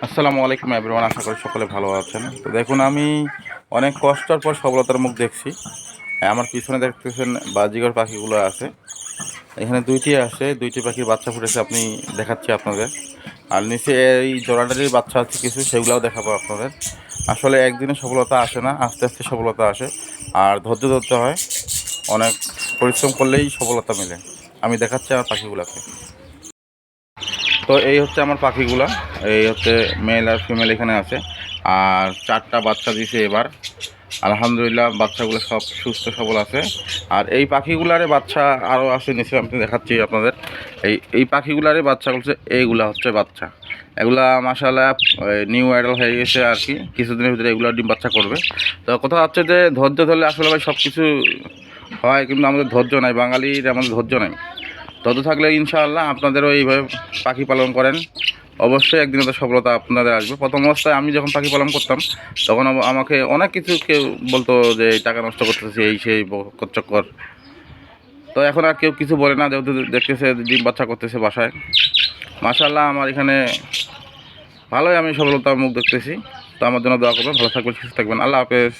আসসালামু আলাইকুম এভরিওয়ান, আশা করি সকলে ভালো আছেন। তো দেখুন, আমি অনেক কষ্টের পর সফলতার মুখ দেখছি। আমার পিছনে দেখতেছেন বাজিগর পাখিগুলো আছে, এখানে দুইটি আছে, দুইটি পাখির বাচ্চা ফুটেছে, আপনি দেখাচ্ছি আপনাদের। আর নিচে এই জোড়াটারই বাচ্চা আছে কিছু, সেগুলোও দেখাবো আপনাদের। আসলে একদিনে সফলতা আসে না, আস্তে আস্তে সফলতা আসে, আর ধৈর্য ধরতে হয়। অনেক পরিশ্রম করলেই সফলতা মেলে। আমি দেখাচ্ছি আমার পাখিগুলোকে। তো এই হচ্ছে আমার পাখিগুলা, এই হচ্ছে মেল আর ফিমেল এখানে আছে, আর 4টা বাচ্চা দিয়েছে এবার। আলহামদুলিল্লাহ, বাচ্চাগুলো সব সুস্থ সবল আছে। আর এই পাখিগুলারে বাচ্চা আরও আছে নিচে, আমি দেখাচ্ছি আপনাদের। এই পাখিগুলারে বাচ্চা করছে, এইগুলা হচ্ছে বাচ্চা। এগুলা মাশাআল্লাহ নিউ অ্যাডাল্ট হয়ে গেছে আর কি, কিছুদিনের ভিতরে এগুলো ডিম বাচ্চা করবে। তো কথা হচ্ছে যে ধৈর্য ধরলে আসলে ভাই সব কিছু হয়, কিন্তু আমাদের ধৈর্য নাই, বাঙালির আমাদের ধৈর্য নাই। তত থাকলে ইনশাআল্লাহ আপনাদেরও এইভাবে পাখি পালন করেন, অবশ্যই একদিন তো সফলতা আপনাদের আসবে। প্রথম অবস্থায় আমি যখন পাখি পালন করতাম, তখন আমাকে অনেক কিছু কেউ বলতো যে টাকা নষ্ট করতেছে, এই সেই চক্কর। তো এখন আর কেউ কিছু বলে না, যেহেতু দেখতেছে ডিম বাচ্চা করতেছে বাসায়। মাশাআল্লাহ, আমার এখানে ভালোই আমি সফলতার মুখ দেখতেছি। তো আমার জন্য দোয়া করবেন, ভালো থাকবেন, সুস্থ থাকবেন। আল্লাহ হাফেজ।